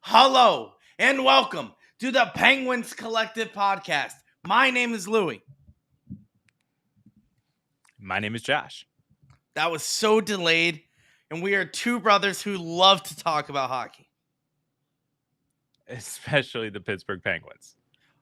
Hello, and welcome to the Penguins Collective Podcast. My name is Louie. My name is Josh. That was so delayed, and we are two brothers who love to talk about hockey. Especially the Pittsburgh Penguins.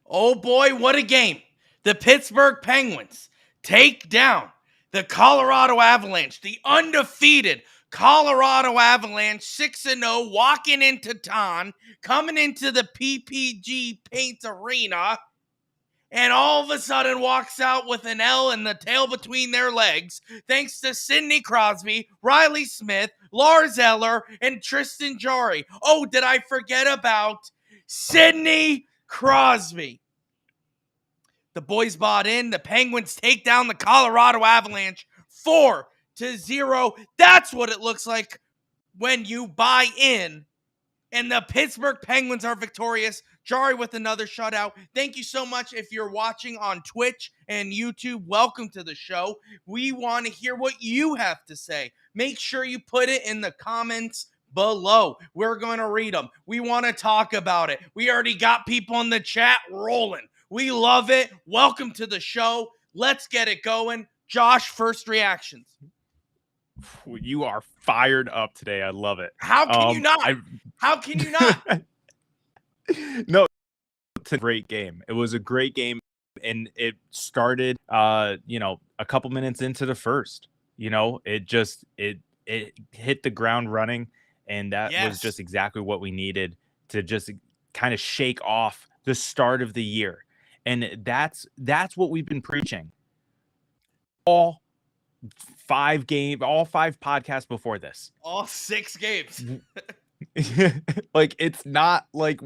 Oh boy, what a game. The Pittsburgh Penguins take down the Colorado Avalanche, the undefeated Colorado Avalanche, 6-0, walking into town, coming into the PPG Paint Arena, and all of a sudden walks out with an L and the tail between their legs, thanks to Sidney Crosby, Riley Smith, Lars Eller, and Tristan Jarry. Oh, did I forget about Sidney Crosby? The boys bought in. The Penguins take down the Colorado Avalanche 4-0. That's what it looks like when you buy in. And the Pittsburgh Penguins are victorious. Jarry with another shutout. Thank you so much. If you're watching on Twitch and YouTube, welcome to the show. We want to hear what you have to say. Make sure you put it in the comments below. We're going to read them. We want to talk about it. We already got people in the chat rolling. We love it. Welcome to the show. Let's get it going. Josh, first reactions. You are fired up today. I love it. How can you not? How can you not? No, it's a great game. It was a great game, and it started, a couple minutes into the first. It hit the ground running, and that was just exactly what we needed to just kind of shake off the start of the year. And that's what we've been preaching. All five podcasts before this. All 6 games. Like, it's not like,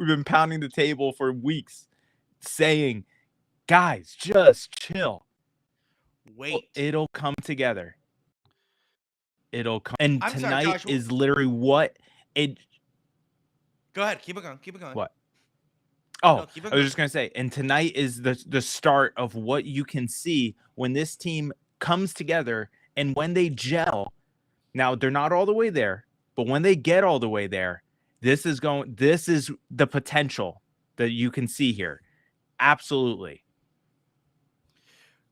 We've been pounding the table for weeks saying, guys, just chill. Wait. It'll come together. It'll come. And I'm sorry, tonight Josh. is literally what it. Go ahead. Keep it going. Keep it going. What? Oh, No, keep it I was going. just gonna say, and tonight is the start of what you can see when this team comes together and when they gel. Now they're not all the way there, but when they get all the way there, this is the potential that you can see here. Absolutely.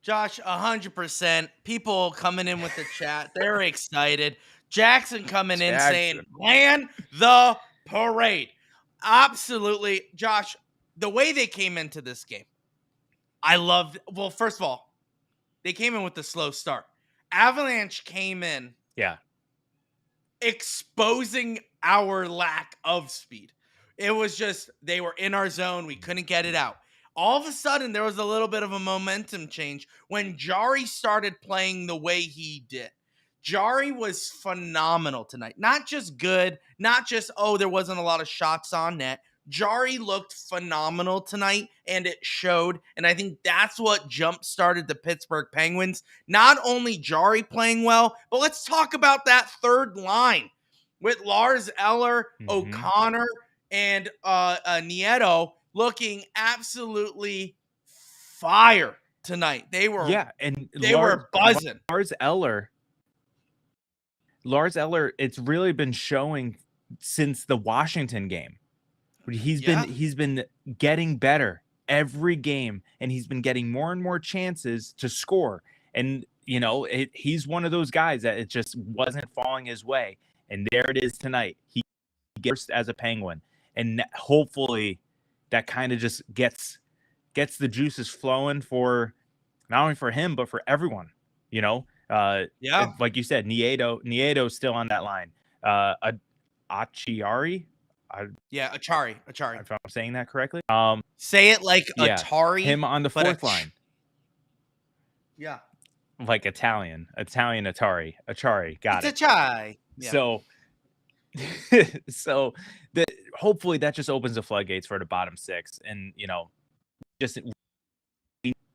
Josh, 100%. People coming in with the chat, they're excited. Jackson coming in saying, "Plan the parade." Absolutely, Josh. The way they came into this game, I loved. Well, first of all, they came in with the slow start. Avalanche came in, Yeah. exposing our lack of speed. It was just they were in our zone. We couldn't get it out. All of a sudden, there was a little bit of a momentum change when Jari started playing the way he did. Jari was phenomenal tonight. Not just good, not just, oh, there wasn't a lot of shots on net. Jari looked phenomenal tonight, and it showed. And I think that's what jump-started the Pittsburgh Penguins. Not only Jari playing well, but let's talk about that third line with Lars Eller, O'Connor, and Nieto looking absolutely fire tonight. They were were buzzing. Lars Eller, it's really been showing since the Washington game. He's been getting better every game, and he's been getting more and more chances to score. And he's one of those guys that it just wasn't falling his way. And there it is tonight. He gets as a Penguin, and hopefully that kind of just gets the juices flowing for not only for him but for everyone. Like you said, Nieto's still on that line. Acciari. Acciari. If I'm saying that correctly. Say it like Atari. Him on the fourth line. Yeah. Like Italian Atari. Got it. It's a chai. Yeah. So hopefully that just opens the floodgates for the bottom six, and just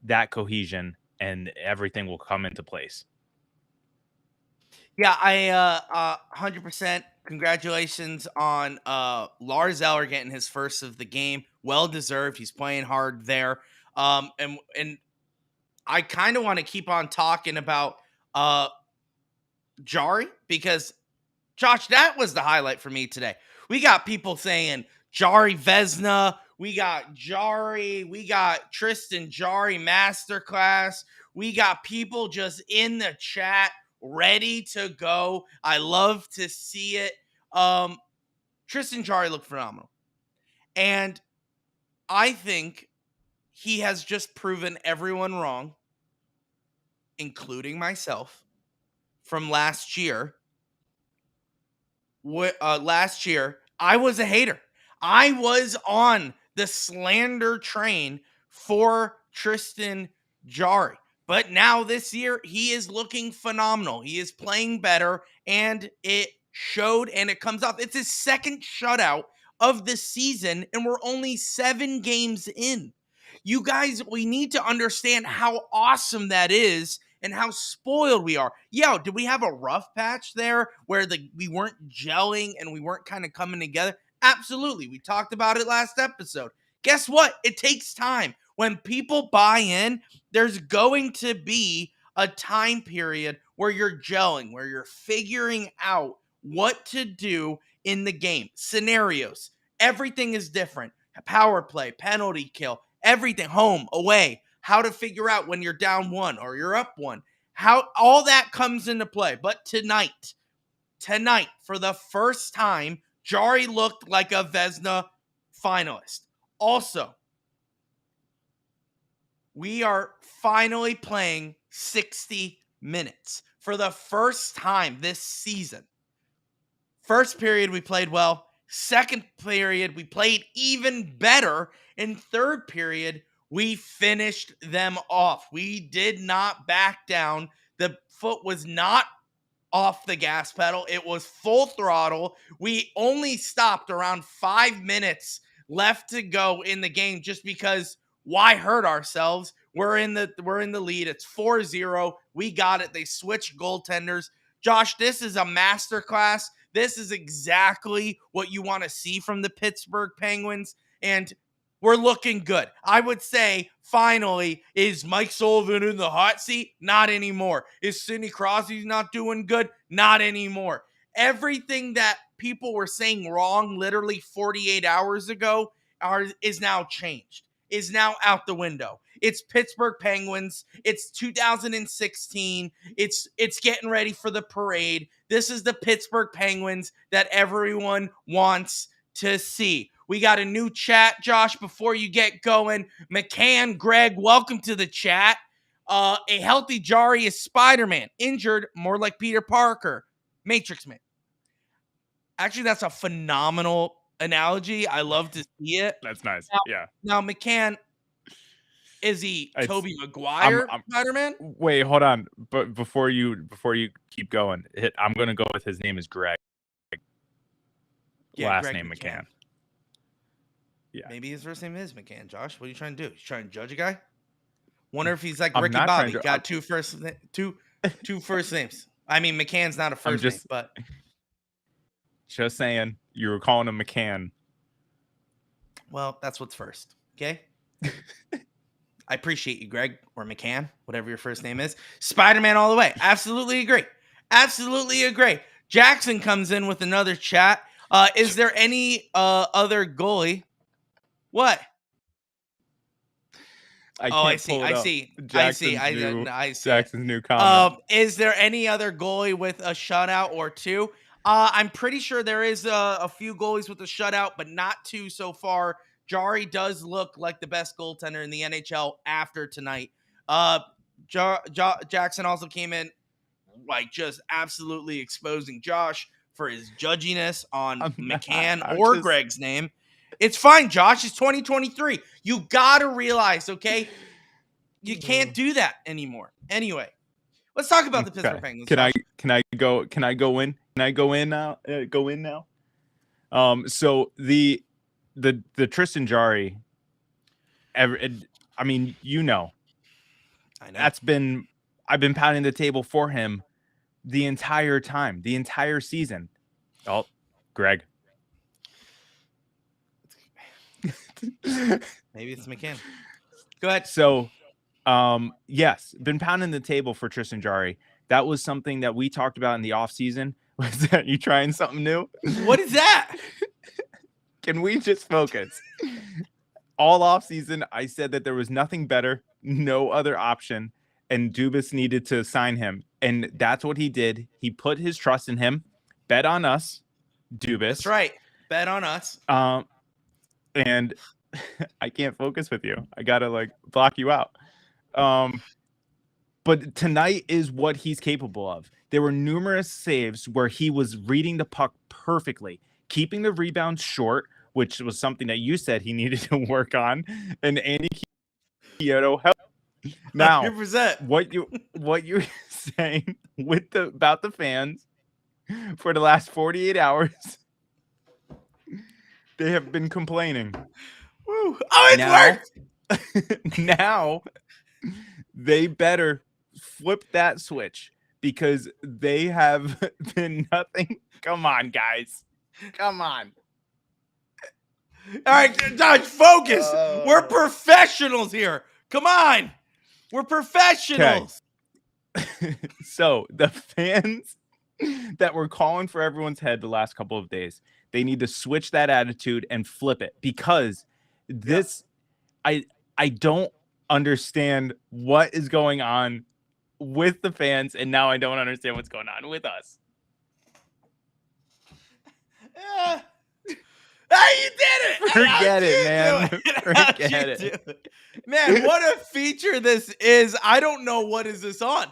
that cohesion, and everything will come into place. Yeah, I 100%. Congratulations on Lars Eller getting his first of the game. Well deserved. He's playing hard there. And I kind of want to keep on talking about Jari, because Josh, that was the highlight for me today. We got people saying Jari Vesna. We got Jari. We got Tristan Jari Masterclass. We got people just in the chat ready to go. I love to see it. Tristan Jari looked phenomenal. And I think he has just proven everyone wrong, including myself, from last year. Last year, I was a hater. I was on the slander train for Tristan Jari. But now this year, he is looking phenomenal. He is playing better, and it showed, and it comes off. It's his second shutout of the season, and we're only 7 games in. You guys, we need to understand how awesome that is and how spoiled we are. Yeah, did we have a rough patch there where we weren't gelling and we weren't kind of coming together? Absolutely. We talked about it last episode. Guess what? It takes time. When people buy in, there's going to be a time period where you're gelling, where you're figuring out what to do in the game. Scenarios. Everything is different. Power play, penalty kill, everything, home, away. How to figure out when you're down 1 or you're up 1. How all that comes into play. But tonight, for the first time, Jari looked like a Vesna finalist. Also, we are finally playing 60 minutes for the first time this season. First period, we played well. Second period, we played even better. In third period, we finished them off. We did not back down. The foot was not off the gas pedal. It was full throttle. We only stopped around 5 minutes left to go in the game just because why hurt ourselves? We're in the lead. It's 4-0. We got it. They switched goaltenders. Josh, this is a masterclass. This is exactly what you want to see from the Pittsburgh Penguins, and we're looking good. I would say, finally, is Mike Sullivan in the hot seat? Not anymore. Is Sidney Crosby not doing good? Not anymore. Everything that people were saying wrong literally 48 hours ago is now changed, is now out the window. It's Pittsburgh Penguins. It's 2016. It's getting ready for the parade. This is the Pittsburgh Penguins that everyone wants to see. We got a new chat, Josh, before you get going. McCann, Greg, welcome to the chat. A healthy Jari is Spider-Man. Injured, more like Peter Parker. Matrix Man. Actually, that's a phenomenal analogy. I love to see it. That's nice. Yeah. Now, McCann, is he Tobey Maguire Spider-Man? Wait, hold on. But before you keep going, I'm gonna go with his name is Greg. Yeah, Last Greg name McCann. Yeah. Maybe his first name is McCann. Josh, what are you trying to do? You trying to judge a guy? Wonder if he's like Ricky Bobby. Got two first names. I mean, McCann's not a first name, but just saying, you were calling him McCann. Well, that's what's first. Okay. I appreciate you, Greg, or McCann, whatever your first name is. Spider-Man all the way. Absolutely agree. Absolutely agree. Jackson comes in with another chat. Is there any other goalie? What? I see. Jackson's new comment. Is there any other goalie with a shutout or two? I'm pretty sure there is a few goalies with a shutout, but not two so far. Jari does look like the best goaltender in the NHL after tonight. Jackson also came in like just absolutely exposing Josh for his judginess on McCann or Greg's name. It's fine, Josh. It's 2023. You gotta realize, okay? You can't do that anymore. Anyway, let's talk about the Pittsburgh Penguins. Can I go in? Can I go in now? So the Tristan Jari, I mean, I know. I've been pounding the table for him the entire time, the entire season. Oh, Greg. Maybe it's McCann. Go ahead. So, yes, been pounding the table for Tristan Jari. That was something that we talked about in the offseason. Was that you trying something new? What is that? Can we just focus? All offseason, I said that there was nothing better, no other option, and Dubas needed to sign him. And that's what he did. He put his trust in him, bet on us, Dubas. That's right. Bet on us. And I can't focus with you. I gotta block you out. But tonight is what he's capable of. There were numerous saves where he was reading the puck perfectly, keeping the rebounds short, which was something that you said he needed to work on. And Andy Kyoto helped. Now, 100%. what you're saying about the fans for the last 48 hours, they have been complaining. Woo. Oh, it worked. Now they better flip that switch because they have been nothing. Come on, guys. Come on. All right, Dodge, focus. We're professionals here. Come on. We're professionals. Okay. So the fans that were calling for everyone's head the last couple of days, they need to switch that attitude and flip it because I don't understand what is going on with the fans, and now I don't understand what's going on with us. You did it! Forget it, man. Forget it. Man, what a feature this is. I don't know. What is this on?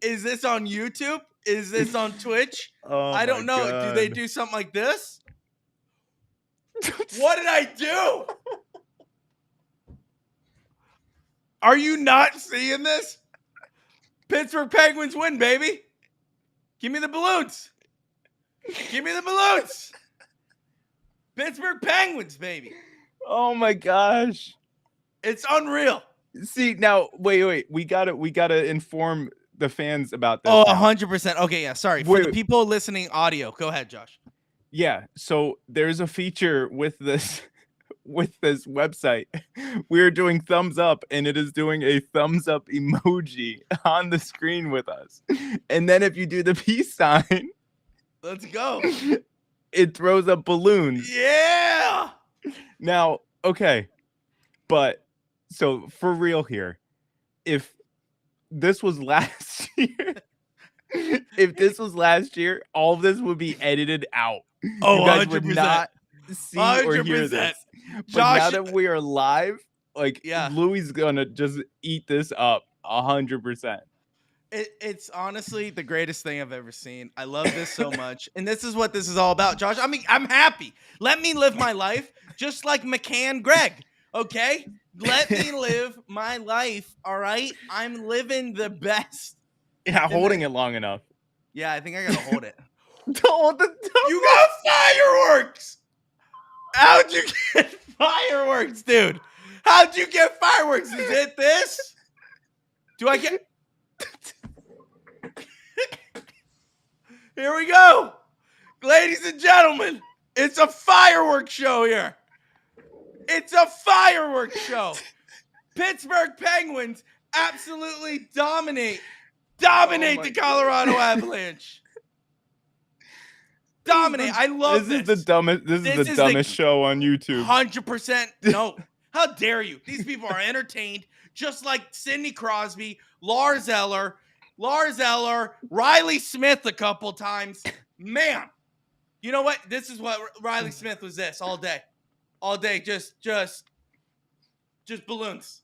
Is this on YouTube? Is this on Twitch? I don't know. God. Do they do something like this? What did I do? Are you not seeing this? Pittsburgh Penguins win, baby. Give me the balloons. Give me the balloons. Pittsburgh Penguins, baby. Oh my gosh. It's unreal. See, now wait. We gotta inform the fans about this. Oh, now. 100%. Okay, yeah. Sorry. For the people listening audio, go ahead, Josh. Yeah, so there's a feature with this website. We're doing thumbs up, and it is doing a thumbs up emoji on the screen with us. And then if you do the peace sign, let's go. It throws up balloons. Yeah. Now, okay. But so for real here, if this was last year, all of this would be edited out. Oh, you guys 100%. would not see 100%. Or hear this. But Josh, now that we are live, like Louie's gonna just eat this up 100%. It's honestly the greatest thing I've ever seen. I love this so much. And this is what this is all about, Josh. I mean, I'm happy. Let me live my life just like McCann Greg, okay? Let me live my life, all right? I'm living the best. Yeah, holding it long enough. Yeah, I think I gotta hold it. Don't you got fireworks! How'd you get fireworks, dude? How'd you get fireworks? Is it this? Do I get... Here we go. Ladies and gentlemen, it's a fireworks show here. It's a fireworks show. Pittsburgh Penguins absolutely dominate the Colorado Avalanche. Dominate. I love this. This is the dumbest show on YouTube. 100%. No. How dare you? These people are entertained, just like Sidney Crosby, Lars Eller, Riley Smith a couple times. Man, you know what? This is what Riley Smith was all day. All day, just balloons.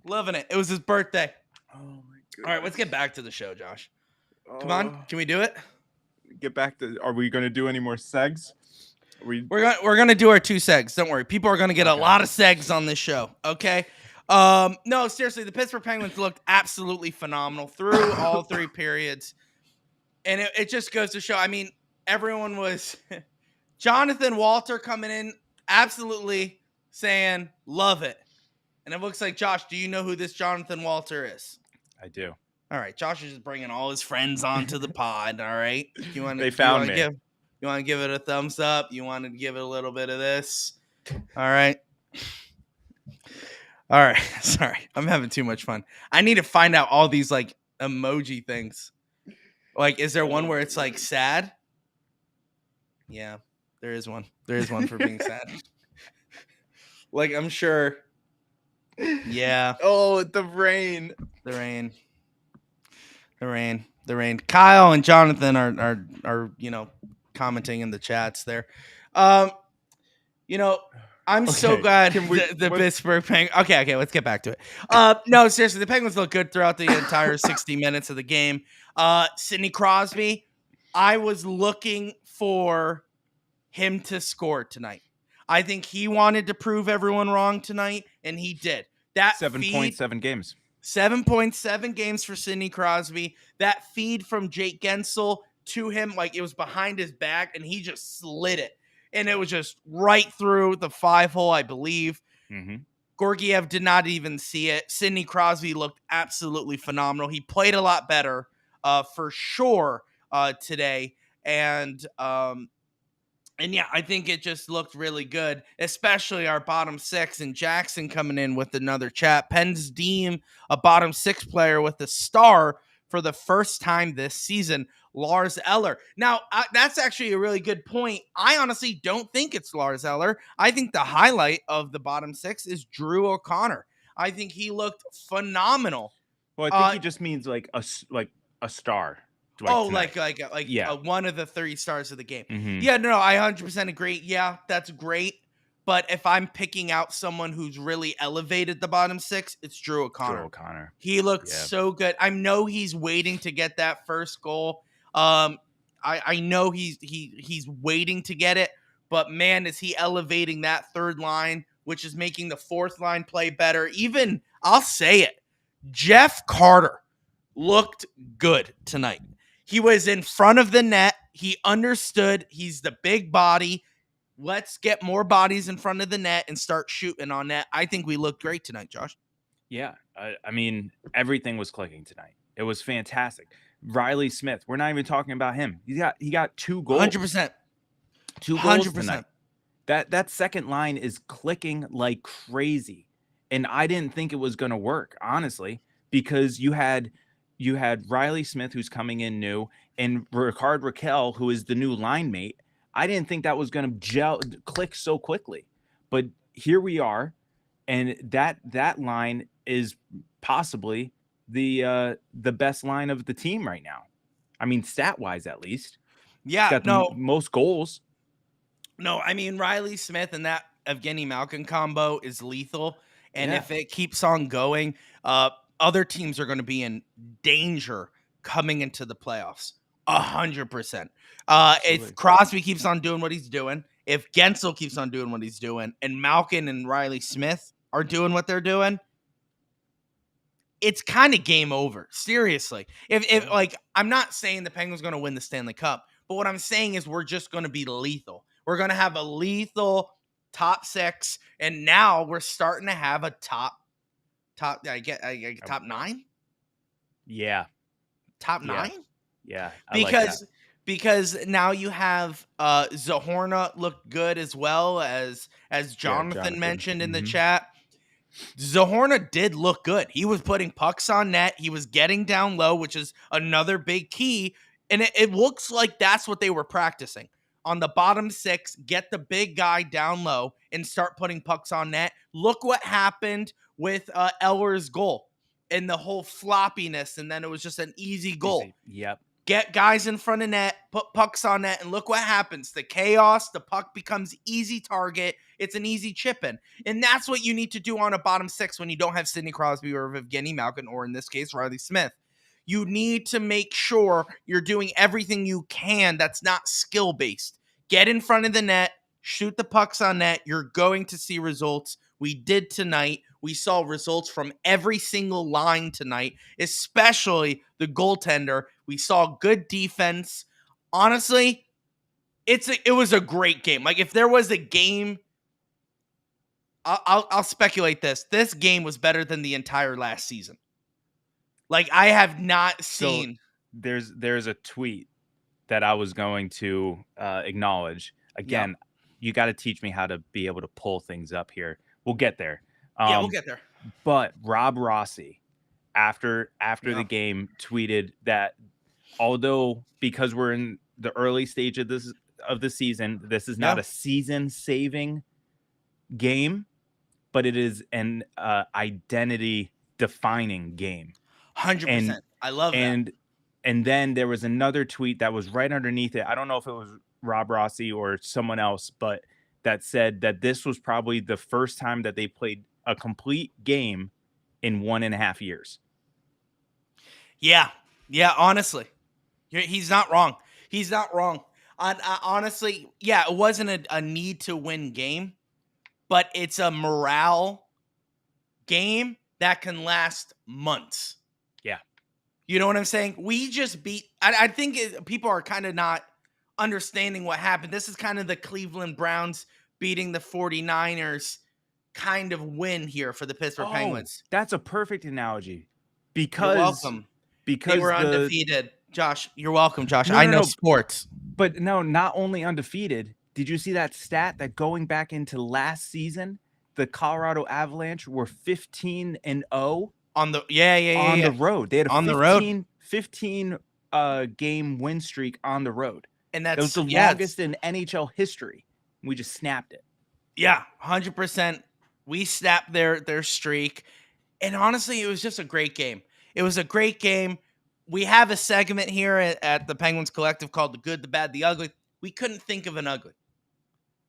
Loving it. It was his birthday. Oh my god. All right, let's get back to the show, Josh. Come on. Can we do it? Get back to, are we going to do any more segs? We're gonna do our 2 segs. Don't worry. People are gonna get a lot of segs on this show. Okay. No, seriously, the Pittsburgh Penguins looked absolutely phenomenal through all 3 periods. And it just goes to show, I mean, everyone was Jonathan Walter coming in absolutely saying, love it. And it looks like, Josh, do you know who this Jonathan Walter is? I do. All right. Josh is just bringing all his friends onto the pod. All right. They found me. You want to give it a thumbs up? You want to give it a little bit of this? All right. All right. Sorry. I'm having too much fun. I need to find out all these like emoji things. Like, is there one where it's like sad? Yeah, there is one. There is one for being sad. Like, I'm sure. Yeah. Oh, the rain. Kyle and Jonathan are commenting in the chats there. I'm so glad the Pittsburgh Penguins. Okay, let's get back to it. No, seriously, the Penguins look good throughout the entire 60 minutes of the game. Sidney Crosby, I was looking for him to score tonight. I think he wanted to prove everyone wrong tonight, and he did. That 7.7 games. 7.7 games for Sidney Crosby. That feed from Jake Gensel to him, like it was behind his back, and he just slid it. And it was just right through the 5-hole, I believe. Mm-hmm. Georgiev did not even see it. Sidney Crosby looked absolutely phenomenal. He played a lot better, for sure, today. And yeah, I think it just looked really good, especially our bottom 6 and Jackson coming in with another chat. Pens deem a bottom 6 player with a star for the first time this season, Lars Eller. Now, that's actually a really good point. I honestly don't think it's Lars Eller. I think the highlight of the bottom 6 is Drew O'Connor. I think he looked phenomenal. Well, I think he just means like a star. Like one of the 3 stars of the game. Mm-hmm. Yeah, no, I 100% agree. Yeah, that's great. But if I'm picking out someone who's really elevated the bottom 6, it's Drew O'Connor. He looked so good. I know he's waiting to get that first goal. I know he's waiting to get it, but man, is he elevating that third line, which is making the fourth line play better. Even, I'll say it, Jeff Carter looked good tonight. He was in front of the net. He understood. He's the big body. Let's get more bodies in front of the net and start shooting on net. I think we looked great tonight, Josh. Yeah, I mean, everything was clicking tonight. It was fantastic. Riley Smith, we're not even talking about him. He got 2 goals. 100%. 2 goals 100%. tonight. That second line is clicking like crazy. And I didn't think it was going to work, honestly, because you had Riley Smith, who's coming in new, and Ricard Raquel, who is the new line mate. I didn't think that was going to click so quickly. But here we are, and that line is possibly the best line of the team right now. I mean, stat-wise at least. Yeah, Got the most goals. No, I mean, Riley Smith and that Evgeny Malkin combo is lethal. And if it keeps on going, other teams are going to be in danger coming into the playoffs. 100%. If Crosby keeps on doing what he's doing, if Gensel keeps on doing what he's doing, and Malkin and Riley Smith are doing what they're doing, it's kind of game over. Seriously. If like, I'm not saying the Penguins going to win the Stanley Cup, but what I'm saying is we're just going to be lethal. We're going to have a lethal top 6, and now we're starting to have a top 9. Yeah, top 9. Yeah, because now you have Zahorna looked good as well as Jonathan mentioned in the chat. Zahorna did look good. He was putting pucks on net. He was getting down low, which is another big key. And it looks like that's what they were practicing. On the bottom 6, get the big guy down low and start putting pucks on net. Look what happened with Eller's goal and the whole floppiness. And then it was just an easy goal. Yep. Get guys in front of net, put pucks on net, and look what happens. The chaos, the puck becomes easy target. It's an easy chip in. And that's what you need to do on a bottom 6 when you don't have Sidney Crosby or Evgeny Malkin, or in this case, Riley Smith. You need to make sure you're doing everything you can that's not skill-based. Get in front of the net, shoot the pucks on net. You're going to see results. We did tonight. We saw results from every single line tonight, especially the goaltender. We saw good defense. Honestly, it was a great game. Like, if there was a game, I'll speculate this. This game was better than the entire last season. Like, I have not seen. So there's a tweet that I was going to acknowledge. Again, you got to teach me how to be able to pull things up here. We'll get there. We'll get there. But Rob Rossi, after the game, tweeted that although, because we're in the early stage of the season, this is not a season-saving game, but it is an identity-defining game. 100%. I love that. And then there was another tweet that was right underneath it. I don't know if it was Rob Rossi or someone else, but that said that this was probably the first time that they played a complete game in 1.5 years. Yeah, honestly. He's not wrong. He's not wrong. Honestly, it wasn't a need to win game, but it's a morale game that can last months. Yeah. You know what I'm saying? We just beat. I think people are kind of not understanding what happened. This is kind of the Cleveland Browns beating the 49ers kind of win here for the Pittsburgh Penguins. That's a perfect analogy. Because you're welcome. Because they were undefeated. Josh, you're welcome, Josh. I know sports. But no, not only undefeated. Did you see that stat that going back into last season, the Colorado Avalanche were 15-0 on the the road. They had a 15 game win streak on the road. And that was the longest in NHL history. We just snapped it. Yeah, 100%. We snapped their streak. And honestly, it was just a great game. It was a great game. We have a segment here at the Penguins Collective called The Good, the Bad, the Ugly. We couldn't think of an ugly.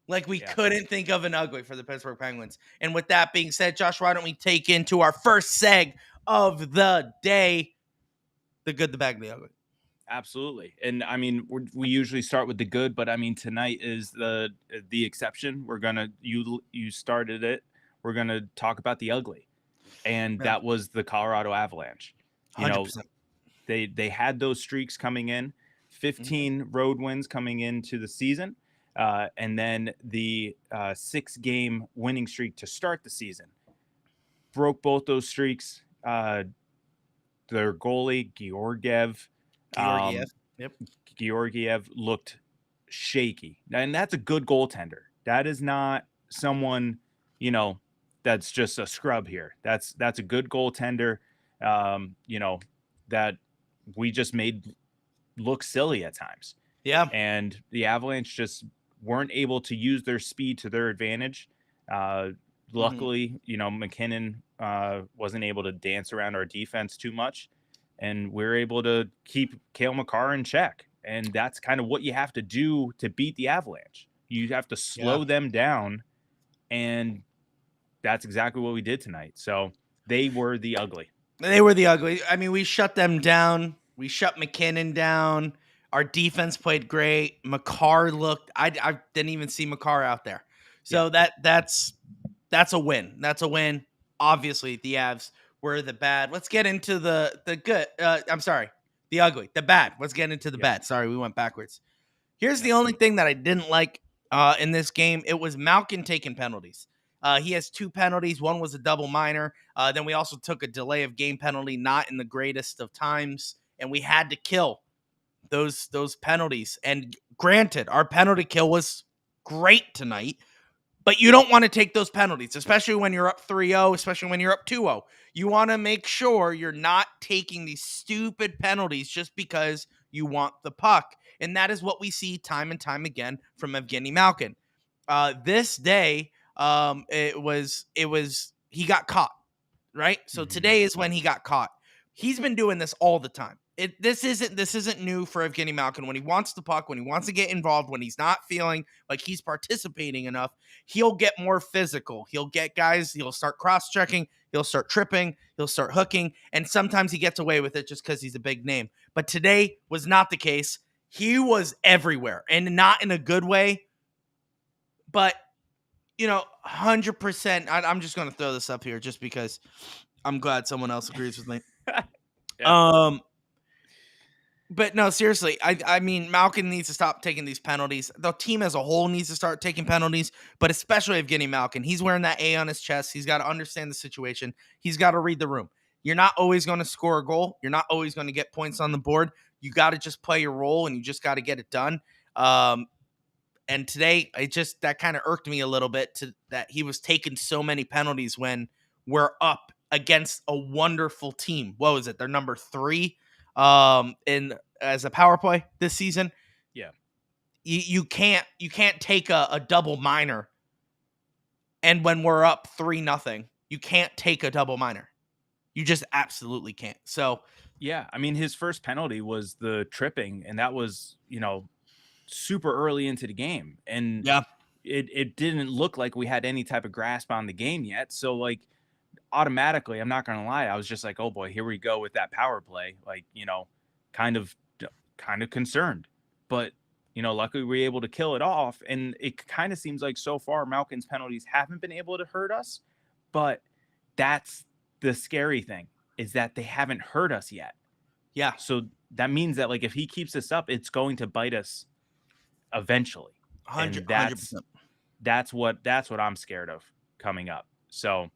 Couldn't think of an ugly for the Pittsburgh Penguins. And with that being said, Josh, why don't we take into our first seg of the day, The Good, the Bad, the Ugly. Absolutely. And I mean, we usually start with the good, but I mean, tonight is the exception. We're going to, you started it. We're going to talk about the ugly. And that was the Colorado Avalanche. You 100%. know, they had those streaks coming in, 15 road wins coming into the season. And then the 6-game winning streak to start the season. Broke both those streaks. Their goalie, Georgiev. Yep. Georgiev looked shaky. And that's a good goaltender. That is not someone, that's just a scrub here. That's a good goaltender, that we just made look silly at times. Yeah. And the Avalanche just weren't able to use their speed to their advantage. Luckily, McKinnon wasn't able to dance around our defense too much, and we're able to keep Cale Makar in check. And that's kind of what you have to do to beat the Avalanche. You have to slow them down, and that's exactly what we did tonight. So they were the ugly. They were the ugly. I mean, we shut them down. We shut McKinnon down. Our defense played great. Makar looked. I didn't even see Makar out there. So that's a win. That's a win. Obviously, the Avs were the bad. Let's get into the good. I'm sorry, the ugly, the bad. Let's get into the bad. Sorry, we went backwards. Here's the only thing that I didn't like in this game. It was Malkin taking penalties. He has 2 penalties. One was a double minor. Then we also took a delay of game penalty, not in the greatest of times, and we had to kill those penalties. And granted, our penalty kill was great tonight, but you don't want to take those penalties, especially when you're up 3-0, especially when you're up 2-0. You want to make sure you're not taking these stupid penalties just because you want the puck. And that is what we see time and time again from Evgeny Malkin. This day, he got caught, right? So today is when he got caught. He's been doing this all the time. This isn't new for Evgeny Malkin. When he wants the puck, when he wants to get involved, when he's not feeling like he's participating enough, he'll get more physical. He'll get guys, he'll start cross-checking, he'll start tripping, he'll start hooking, and sometimes he gets away with it just because he's a big name. But today was not the case. He was everywhere, and not in a good way, but 100%. I'm just going to throw this up here just because I'm glad someone else agrees with me. But no, seriously, I mean, Malkin needs to stop taking these penalties. The team as a whole needs to start taking penalties, but especially Evgeny Malkin. He's wearing that A on his chest. He's got to understand the situation. He's got to read the room. You're not always going to score a goal. You're not always going to get points on the board. You got to just play your role, and you just got to get it done. And today, that kind of irked me a little bit that he was taking so many penalties when we're up against a wonderful team. What was it? They're number 3 as a power play this season. Yeah. You can't take a double minor, and when we're up 3-0, you can't take a double minor. You just absolutely can't. So yeah, I mean, his first penalty was the tripping, and that was, super early into the game. And it didn't look like we had any type of grasp on the game yet. So like automatically, I'm not going to lie, I was just like, oh boy, here we go with that power play. Like, kind of concerned, but luckily we were able to kill it off. And it kind of seems like so far Malkin's penalties haven't been able to hurt us, but that's the scary thing, is that they haven't hurt us yet. Yeah. So that means that like if he keeps this up, it's going to bite us eventually. 100%. That's what I'm scared of coming up. So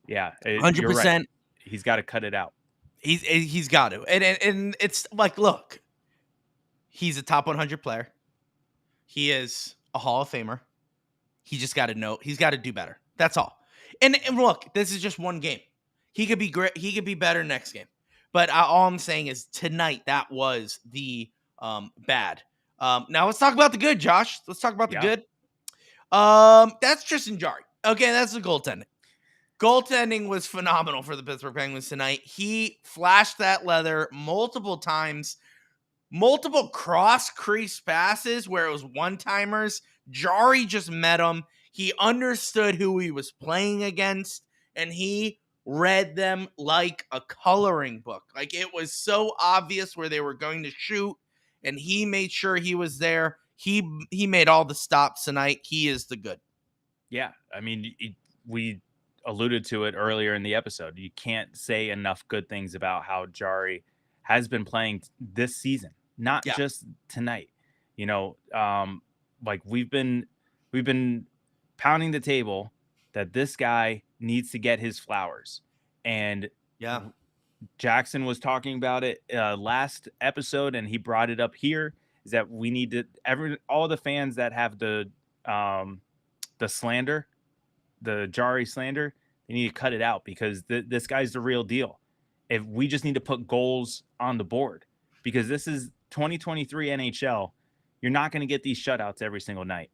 yeah, 100%. You're right. He's got to cut it out. He's got to. And it's like, look, he's a top 100 player. He is a Hall of Famer. He just got to know. He's got to do better. That's all. And look, this is just one game. He could be great. He could be better next game. But all I'm saying is tonight, that was the bad. Now let's talk about the good, Josh. Let's talk about the good. That's Tristan Jarry. Okay, that's the goaltending. Goaltending was phenomenal for the Pittsburgh Penguins tonight. He flashed that leather multiple times, multiple cross-crease passes where it was one-timers. Jarry just met him. He understood who he was playing against, and he read them like a coloring book. Like, it was so obvious where they were going to shoot, and he made sure he was there. He made all the stops tonight. He is the good. Yeah, I mean, we alluded to it earlier in the episode. You can't say enough good things about how Jarry has been playing this season, not just tonight. like we've been pounding the table that this guy needs to get his flowers. And Yeah. Jackson was talking about it last episode, and he brought it up here, is that we need to all the fans that have the slander, the Jari slander, they need to cut it out, because this guy's the real deal. If we just need to put goals on the board, because this is 2023 NHL, you're not going to get these shutouts every single night.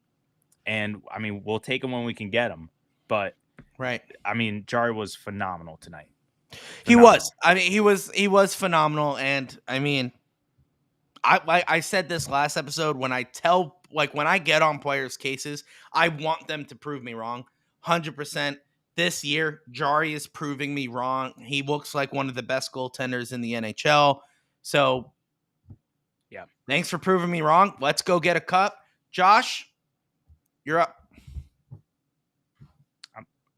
And I mean, we'll take them when we can get them. But Right. I mean, Jari was phenomenal tonight. He was. I mean, he was phenomenal. And I mean, I said this last episode, when I get on players' cases, I want them to prove me wrong. 100%. This year, Jari is proving me wrong. He looks like one of the best goaltenders in the NHL. So, yeah, thanks for proving me wrong. Let's go get a cup. Josh, you're up.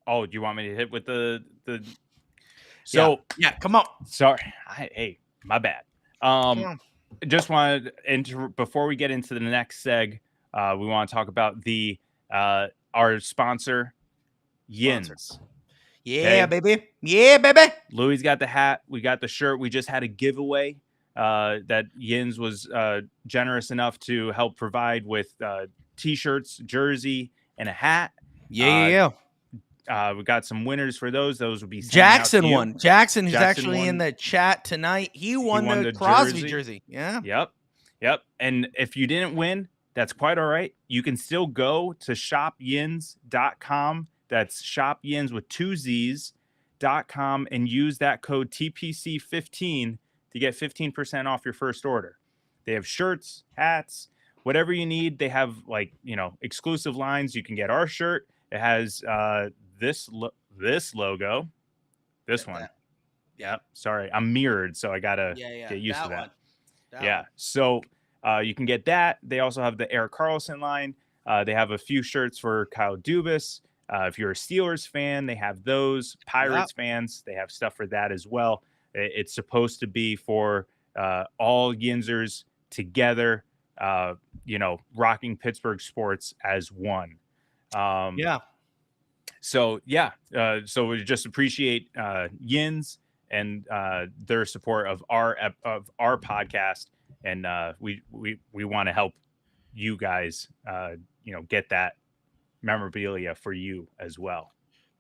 Oh, do you want me to hit with the? So yeah, come on. Sorry, hey, my bad. Just wanted before we get into the next seg, we want to talk about our sponsor, Yins. Yeah, okay? Baby. Yeah, baby. Louie's got the hat. We got the shirt. We just had a giveaway that Yins was generous enough to help provide with t-shirts, jersey, and a hat. Yeah. We got some winners for those. Those would be Jackson won. Jackson, who's actually in the chat tonight, he won the Crosby jersey. Yeah. Yep. And if you didn't win, that's quite all right. You can still go to shopyins.com. That's shopyins with 2 Z's.com, and use that code TPC15 to get 15% off your first order. They have shirts, hats, whatever you need. They have exclusive lines. You can get our shirt. It has this logo, this one. Yep. Sorry, I'm mirrored, so I gotta get used to that. Yeah. So you can get that. They also have the Erik Karlsson line. They have a few shirts for Kyle Dubas. If you're a Steelers fan, they have those. Pirates fans, they have stuff for that as well. It's supposed to be for all Yinzers together, rocking Pittsburgh sports as one. So we just appreciate Yins and their support of our podcast, and we want to help you guys get that memorabilia for you as well.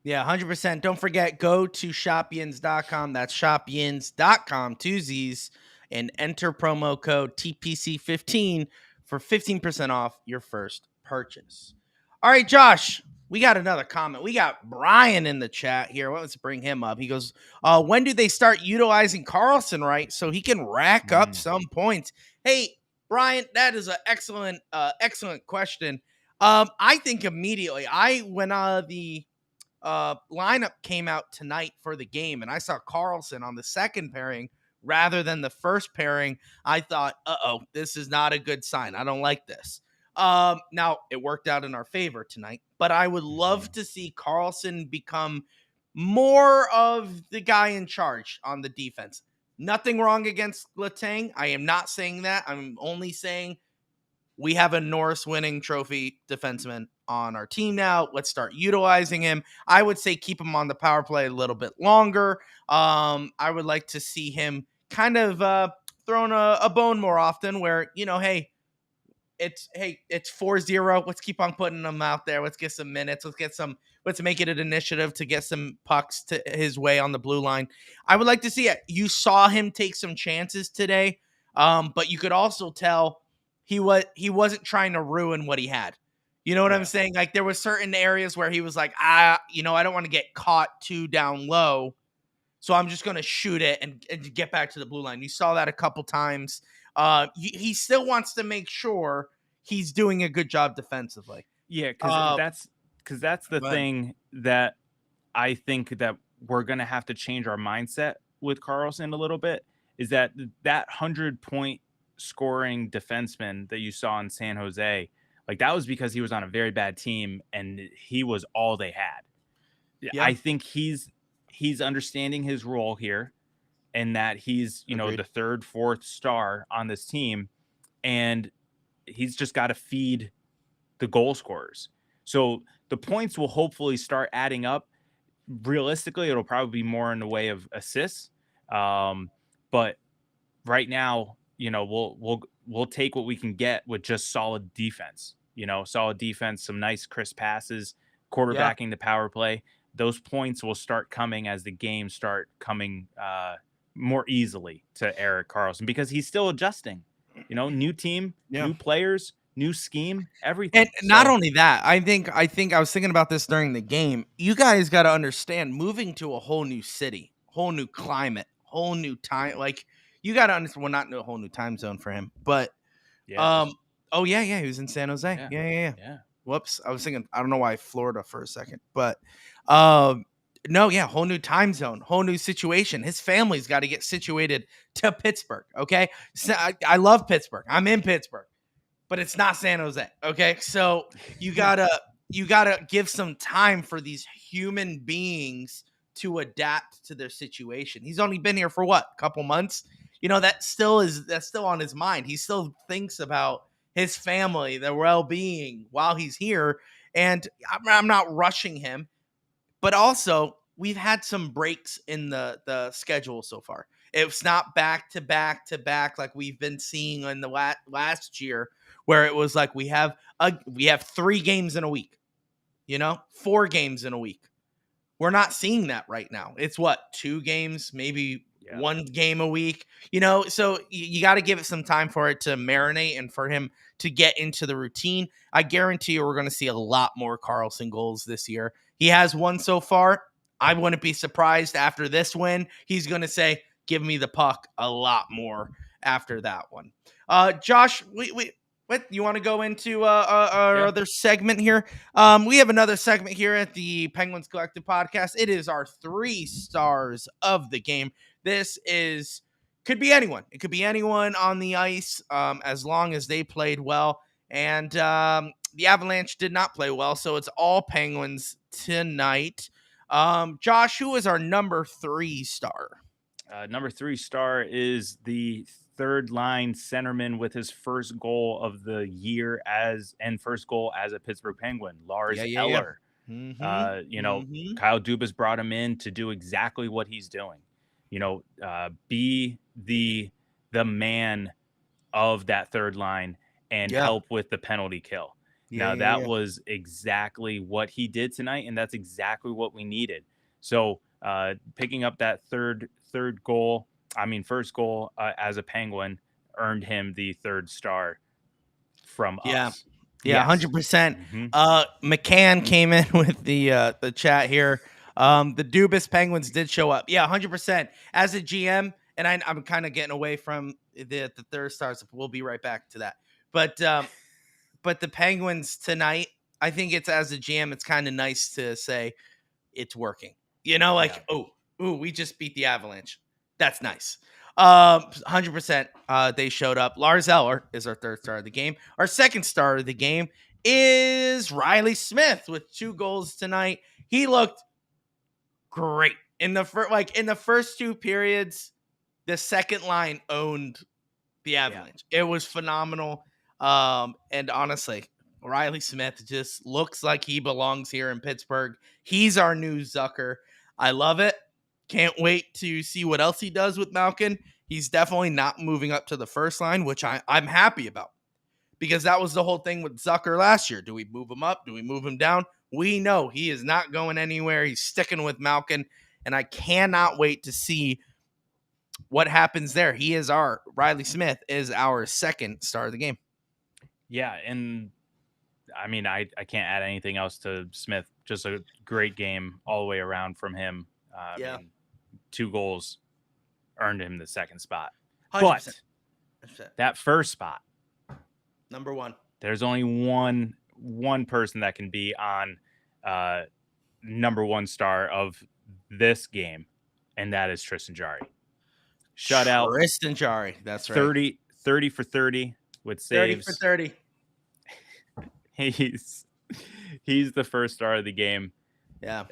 Yeah, 100%. Don't forget, go to shopyins.com. That's shopyins.com, 2 Z's, and enter promo code TPC15 for 15% off your first purchase. All right, Josh, we got another comment. We got Brian in the chat here. Well, let's bring him up. He goes, when do they start utilizing Karlsson right so he can rack up some points? Hey, Brian, that is an excellent question. I think immediately. When the lineup came out tonight for the game, and I saw Karlsson on the second pairing rather than the first pairing, I thought, this is not a good sign. I don't like this. Now, it worked out in our favor tonight, but I would love to see Karlsson become more of the guy in charge on the defense. Nothing wrong against Letang. I am not saying that. I'm only saying we have a Norris winning trophy defenseman on our team now. Let's start utilizing him. I would say keep him on the power play a little bit longer. I would like to see him kind of throwing a bone more often where, it's 4-0. Let's keep on putting them out there. Let's get some minutes. Let's make it an initiative to get some pucks to his way on the blue line. I would like to see it. You saw him take some chances today, but you could also tell he wasn't trying to ruin what he had. You know what I'm saying? Like, there were certain areas where he was like, I don't want to get caught too down low, so I'm just going to shoot it and get back to the blue line. You saw that a couple times. He still wants to make sure he's doing a good job defensively. Yeah, because that's the thing that I think that we're going to have to change our mindset with Karlsson a little bit, is that 100-point scoring defenseman that you saw in San Jose, like, that was because he was on a very bad team and he was all they had. Yeah. I think he's understanding his role here, and that he's the third, fourth star on this team, and he's just got to feed the goal scorers. So the points will hopefully start adding up. Realistically, it'll probably be more in the way of assists. But right now, we'll take what we can get with just solid defense. Solid defense, some nice crisp passes, Yeah. quarterbacking the power play. Those points will start coming as the games start coming more easily to Erik Karlsson because he's still adjusting. New team, Yeah. new players, new scheme, everything. And not only that, I think I was thinking about this during the game. You guys got to understand, moving to a whole new city, whole new climate, whole new time. Like you got to understand, well, not a whole new time zone for him, but Yeah. oh yeah, he was in San Jose. Yeah. Yeah. Whoops, I was thinking, I don't know why Florida for a second, but no, yeah, whole new time zone, whole new situation. His family's got to get situated to Pittsburgh. Okay, so I love Pittsburgh. I'm in Pittsburgh, but it's not San Jose. Okay, so you gotta give some time for these human beings to adapt to their situation. He's only been here for what, a couple months. That's still on his mind. He still thinks about his family, their well-being while he's here. And I'm not rushing him, but also we've had some breaks in the schedule so far. It's not back to back to back like we've been seeing in the last year, where it was like we have 3 games in a week, 4 games in a week. We're not seeing that right now. It's what, 2 games, maybe 1 game a week, so you got to give it some time for it to marinate and for him to get into the routine. I guarantee you we're going to see a lot more Karlsson goals this year. He has one so far. I wouldn't be surprised after this win. He's going to say, give me the puck a lot more after that one. Josh, what you want to go into our other segment here? We have another segment here at the Penguins Collective Podcast. It is our 3 stars of the game. This could be anyone. It could be anyone on the ice, as long as they played well. And the Avalanche did not play well, so it's all Penguins tonight. Josh, who is our number 3 star? Number 3 star is the third line centerman with his first goal of the year and first goal as a Pittsburgh Penguin, Lars Eller. Mm-hmm. Kyle Dubas brought him in to do exactly what he's doing. Be the man of that third line and help with the penalty kill. That was exactly what he did tonight, and that's exactly what we needed. So picking up that first goal as a Penguin earned him the 3rd star from us. Yeah, 100%. McCann came in with the chat here. The Dubas Penguins did show up. Yeah, 100%. As a GM, and I'm kind of getting away from the 3rd stars. We'll be right back to that. But the Penguins tonight, I think it's, as a GM, it's kind of nice to say it's working. We just beat the Avalanche. That's nice. 100%. They showed up. Lars Eller is our 3rd star of the game. Our 2nd star of the game is Riley Smith with 2 goals tonight. He looked great in the first 2 periods. The second line owned the Avalanche. It was phenomenal. And honestly, Riley Smith just looks like he belongs here in Pittsburgh. He's our new Zucker. I love it. Can't wait to see what else he does with Malkin. He's definitely not moving up to the first line, which I'm happy about, because that was the whole thing with Zucker last year. Do we move him up? Do we move him down? We know he is not going anywhere. He's sticking with Malkin, and I cannot wait to see what happens there. Riley Smith is our 2nd star of the game. Yeah, and I mean, I can't add anything else to Smith. Just a great game all the way around from him. I mean, 2 goals earned him the 2nd spot. 100%. But that first spot, number 1, there's only one person that can be on number 1 star of this game, and that is Tristan Jarry. Shutout. Tristan Jarry, that's right. 30 for 30 with saves. 30 for 30. He's the first star of the game. Yeah.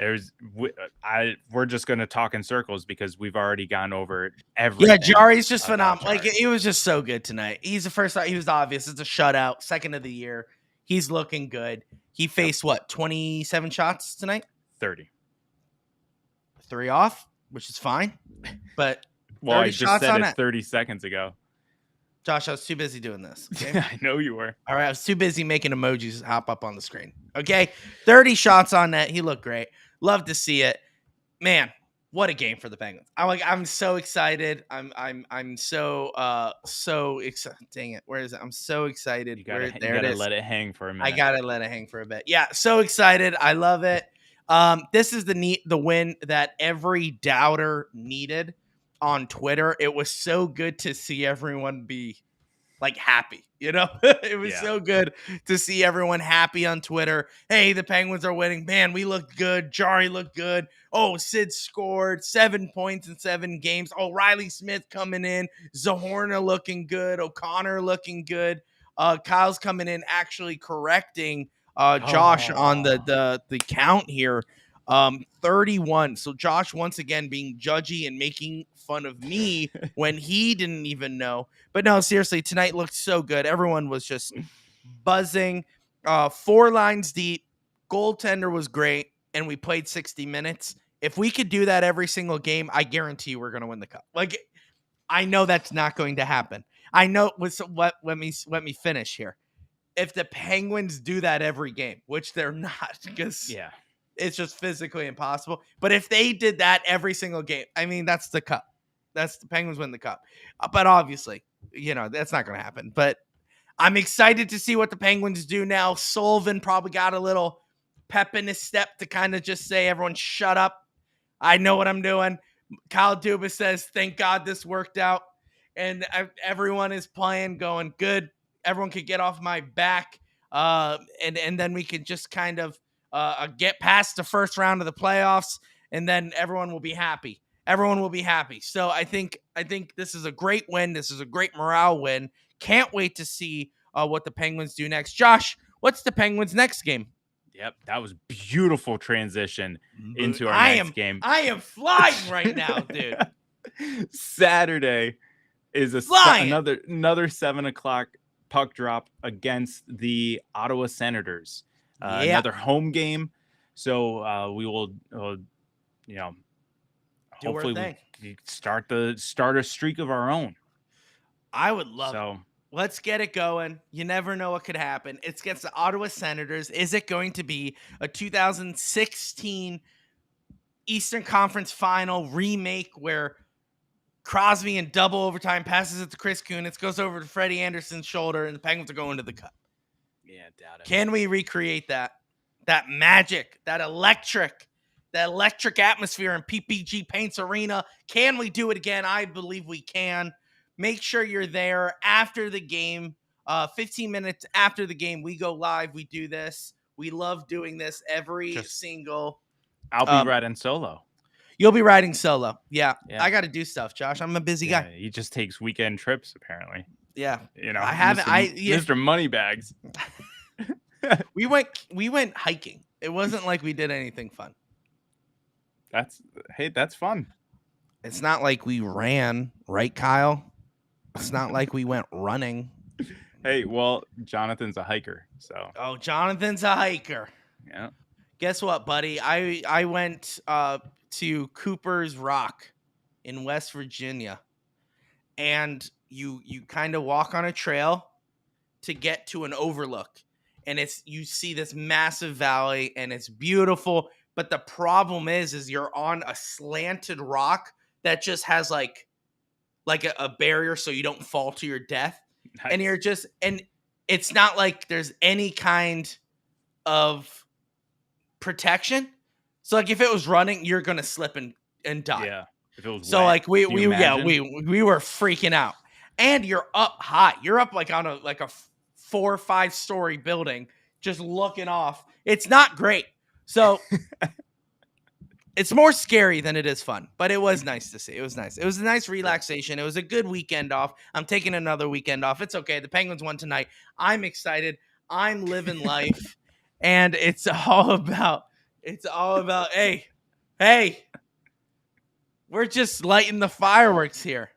We're just going to talk in circles because we've already gone over everything. Yeah, Jarry's just phenomenal. Like, he was just so good tonight. He's the first star. He was obvious. It's a shutout, 2nd of the year. He's looking good. He faced what, 27 shots tonight? 30. 3 off, which is fine. But Well, 30 I just shots said on it it. 30 seconds ago. Josh, I was too busy doing this. Okay? I know you were. All right, I was too busy making emojis hop up on the screen. Okay, 30 shots on net. He looked great. Love to see it, man. What a game for the Penguins! I'm so excited. I'm so excited. Dang it, where is it? I'm so excited. You gotta There it is. let it hang for a minute. I gotta let it hang for a bit. Yeah, so excited. I love it. This is the win that every doubter needed on Twitter. It was so good to see everyone be like happy, it was so good to see everyone happy on Twitter. Hey, the Penguins are winning, man. We look good. Jari looked good. Oh, Sid scored 7 points in 7 games. Oh, Riley Smith coming in. Zahorna looking good. O'Connor looking good. Kyle's coming in, actually correcting Josh on the count here. 31. So Josh once again being judgy and making fun of me when he didn't even know. But no, seriously, tonight looked so good. Everyone was just buzzing. 4 lines deep. Goaltender was great, and we played 60 minutes. If we could do that every single game, I guarantee we're going to win the cup. Like, I know that's not going to happen. I know let me finish here. If the Penguins do that every game, which they're not, because it's just physically impossible. But if they did that every single game, I mean, that's the cup. That's the Penguins win the cup. But obviously, that's not going to happen. But I'm excited to see what the Penguins do now. Sullivan probably got a little pep in his step to kind of just say, everyone shut up. I know what I'm doing. Kyle Dubas says, thank God this worked out. And everyone is playing, going good. Everyone could get off my back. And then we could just kind of get past the first round of the playoffs, and then everyone will be happy. Everyone will be happy. So I think this is a great win. This is a great morale win. Can't wait to see what the Penguins do next. Josh, what's the Penguins' next game? Yep, that was beautiful transition into our next game. I am flying right now, dude. Saturday is another 7:00 puck drop against the Ottawa Senators. Another home game. So we will, hopefully we start a streak of our own. I would love it. Let's get it going. You never know what could happen. It's against the Ottawa Senators. Is it going to be a 2016 Eastern Conference Final remake where Crosby in double overtime passes it to Chris Kunitz, goes over to Freddie Anderson's shoulder, and the Penguins are going to the cup? Yeah, doubt it. Can we recreate that magic, that electric atmosphere in PPG Paints Arena? Can we do it again? I believe we can. Make sure you're there after the game. 15 minutes after the game, we go live. We do this. We love doing this every single. I'll be riding solo. You'll be riding solo. Yeah. I got to do stuff, Josh. I'm a busy guy. He just takes weekend trips, apparently. Yeah. I haven't. Mr. Moneybags. We went hiking. It wasn't like we did anything fun. That's fun. It's not like we ran, right, Kyle? It's not like we went running. Hey, well, Jonathan's a hiker, so. Oh, Jonathan's a hiker. Yeah. Guess what, buddy? I went to Cooper's Rock in West Virginia, and you kind of walk on a trail to get to an overlook, and you see this massive valley, and it's beautiful. But the problem is you're on a slanted rock that just has like a barrier so you don't fall to your death. Nice. And it's not like there's any kind of protection. So like if it was running, you're gonna slip and die. Yeah. If it was so wet, like we were freaking out. And you're up high. You're up like on a 4 or 5 story building, just looking off. It's not great. So it's more scary than it is fun, but it was nice to see. It was nice. It was a nice relaxation. It was a good weekend off. I'm taking another weekend off. It's okay. The Penguins won tonight. I'm excited. I'm living life. And it's all about, hey, we're just lighting the fireworks here.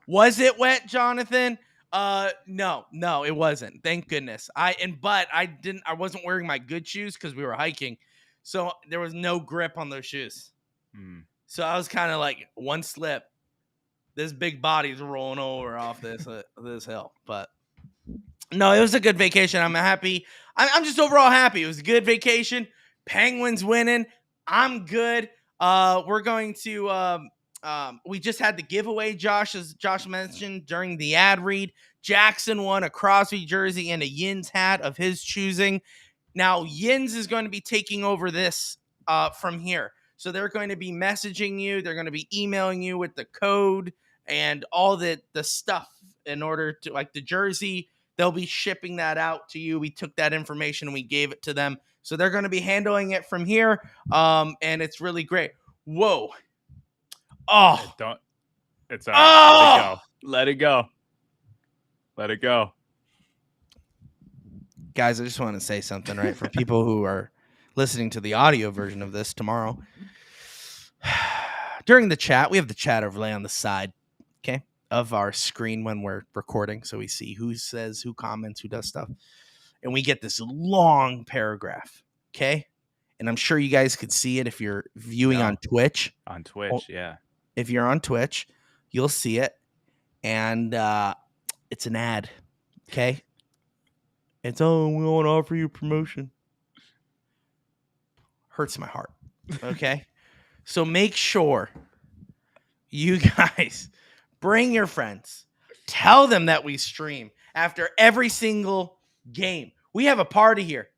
Was it wet, Jonathan? No, it wasn't. Thank goodness. But I wasn't wearing my good shoes because we were hiking. So there was no grip on those shoes. So I was kind of like one slip. This big body's rolling over off this hill. But no, it was a good vacation. I'm happy. I'm just overall happy. It was a good vacation. Penguins winning. I'm good. We're going to we just had the giveaway, Josh, as Josh mentioned during the ad read. Jackson won a Crosby jersey and a Yins hat of his choosing. Now, Yins is going to be taking over this from here. So they're going to be messaging you. They're going to be emailing you with the code and all the stuff in order to, like, the jersey. They'll be shipping that out to you. We took that information and we gave it to them. So they're going to be handling it from here. And it's really great. Whoa. Oh. It's all right. Let it go. Let it go. Guys, I just want to say something, right? For people who are listening to the audio version of this tomorrow. During the chat, we have the chat overlay on the side, okay, of our screen when we're recording. So we see who says, who comments, who does stuff. And we get this long paragraph, okay? And I'm sure you guys could see it if you're viewing on Twitch. On Twitch, yeah. If you're on Twitch, you'll see it. And it's an ad, okay? It's, we want to offer you promotion. Hurts my heart, okay? So make sure you guys bring your friends. Tell them that we stream after every single game. We have a party here,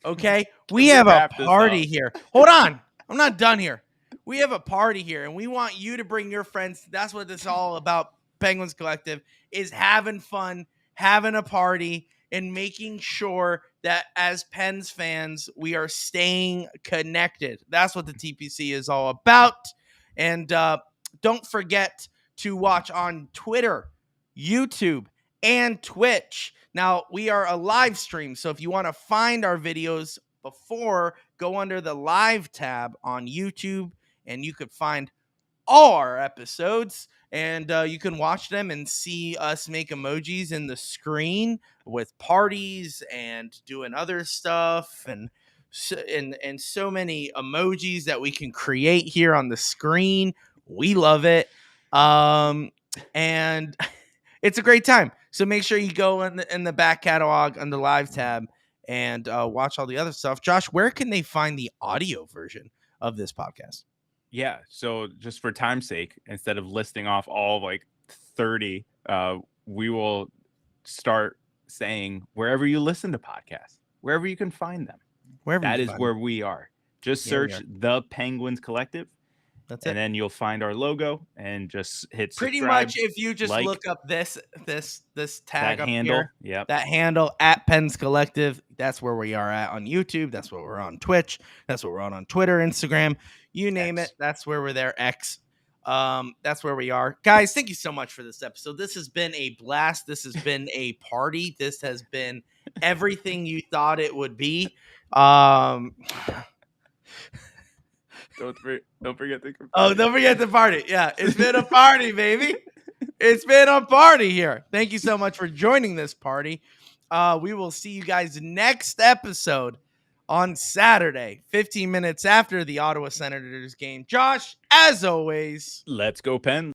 okay? We have a party here. Hold on. I'm not done here. We have a party here, and we want you to bring your friends. That's what this is all about. Penguins Collective is having fun, having a party, and making sure that as Pens fans, we are staying connected. That's what the TPC is all about. And don't forget to watch on Twitter, YouTube, and Twitch. Now, we are a live stream, so if you want to find our videos before, go under the live tab on YouTube, and you could find all our episodes, and you can watch them and see us make emojis in the screen with parties and doing other stuff, and so many emojis that we can create here on the screen. We love it, and it's a great time. So make sure you go in the back catalog on the live tab and watch all the other stuff. Josh, where can they find the audio version of this podcast? Yeah, so just for time's sake, instead of listing off all like 30, we will start saying wherever you listen to podcasts, wherever you can find them. That is where we are. Just search The Penguins Collective. That's it. And then you'll find our logo and just hit subscribe. Pretty much if you just look up this tag up handle, here, that handle at Pens Collective, that's where we are at on YouTube. That's where we're on Twitch. That's where we're on Twitter, Instagram, you name it. That's where we're there. X. That's where we are. Guys, thank you so much for this episode. This has been a blast. This has been a party. This has been everything you thought it would be. Don't forget the party. Oh, don't forget the party. Yeah, it's been a party, baby. It's been a party here. Thank you so much for joining this party. We will see you guys next episode on Saturday, 15 minutes after the Ottawa Senators game. Josh, as always, let's go Pens.